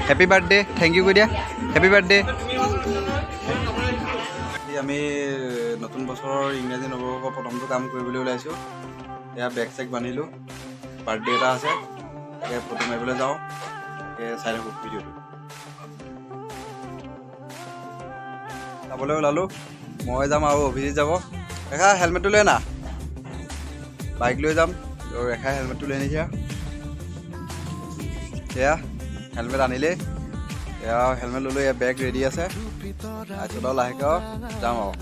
happy birthday thank U কৈ দিয়া happy birthday আমি নতুন বছৰৰ ইংৰাজী নৱবৰ্ষৰ প্ৰথমটো কাম কৰিবলৈ ওলাইছোঁ এয়া বেগ চেগ বান্ধিলোঁ বাৰ্থডে এটা আছে তাকে ফটো মাৰিবলৈ যাওঁ চাই থাকোঁ ভিডিঅ'টো যাবলৈ ওলালোঁ মই যাম আৰু অভিজিত যাব ৰেখা হেলমেটটো লৈ না বাইক লৈ যাম ৰেখাই হেলমেটটো লৈ আনিছে এয়া হেলমেট আনিলেই এয়া হেলমেট ল'লোঁ এয়া বেগ ৰেডি আছে তাৰপিছত আৰু লাহেকৈ যাম আৰু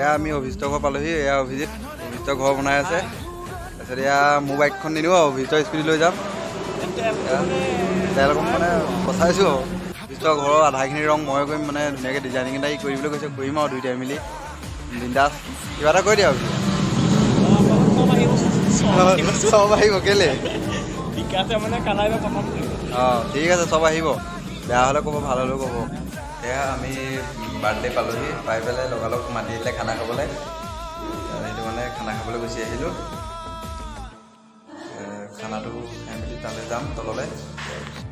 এয়া আমি অভিজিতৰ ঘৰ পালোহি এয়া অভিজিতৰ ঘৰ বনাই আছে তাৰপিছত এয়া মোৰ বাইকখন নিনিওঁ আৰু অভিজিতৰ স্কুটি লৈ যাম তেওঁলোকক মানে পচাইছোঁ আৰু অভিজিতৰ ঘৰৰ আধাখিনি ৰং মই কৰিম মানে ধুনীয়াকৈ ডিজাইনিং এটা কৰিবলৈ কৈছে কৰিম আৰু দুইটাই মিলি বিন্দাছ কিবা এটা কৈ দিয়া চব আহিব কেলে অঁ ঠিক আছে চব আহিব বেয়া হ'লে ক'ব ভাল হ'লেও ক'ব এয়া আমি বাৰ্থডে পালোহি পাই পেলাই লগালগ মাতি দিলে খানা খাবলৈ সেইটো মানে খানা খাবলৈ গুচি আহিলোঁ খানাটো খাই মেলি তালৈ যাম তললৈ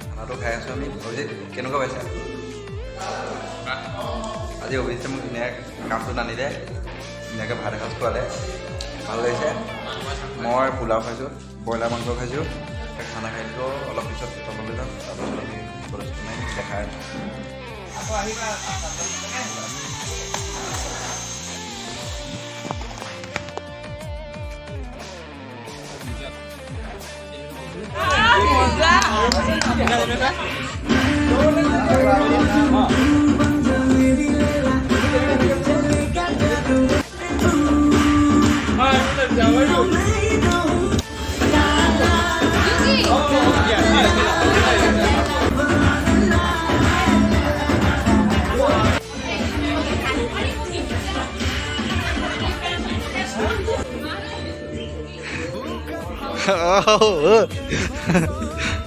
খানাটো খাই আছোঁ আমি অভিজিত কেনেকুৱা পাইছা আজি অভিজিতে মোক ধুনীয়াকৈ কামটো নানিলে ধুনীয়াকৈ ভাত এসাঁজ খোৱালে ভাল লাগিছে মই পোলাও খাইছোঁ ব্ৰইলাৰ মাংস খাইছোঁ খানা খাইছোঁ অলপ পিছত তললৈ যাম তাৰপিছত আমি বস্তু নাই দেখাই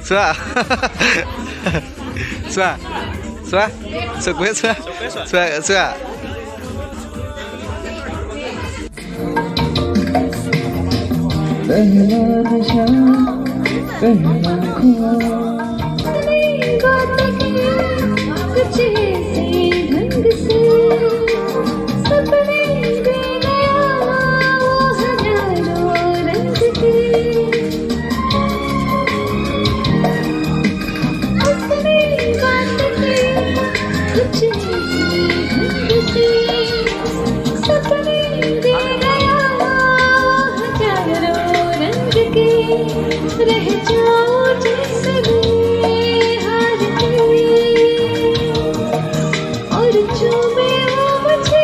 চোৱা চোৱা চোৱা চকুৱে চোৱা চোৱা চোৱা रह जाओ जैसे हार के और चूमे वो मुझे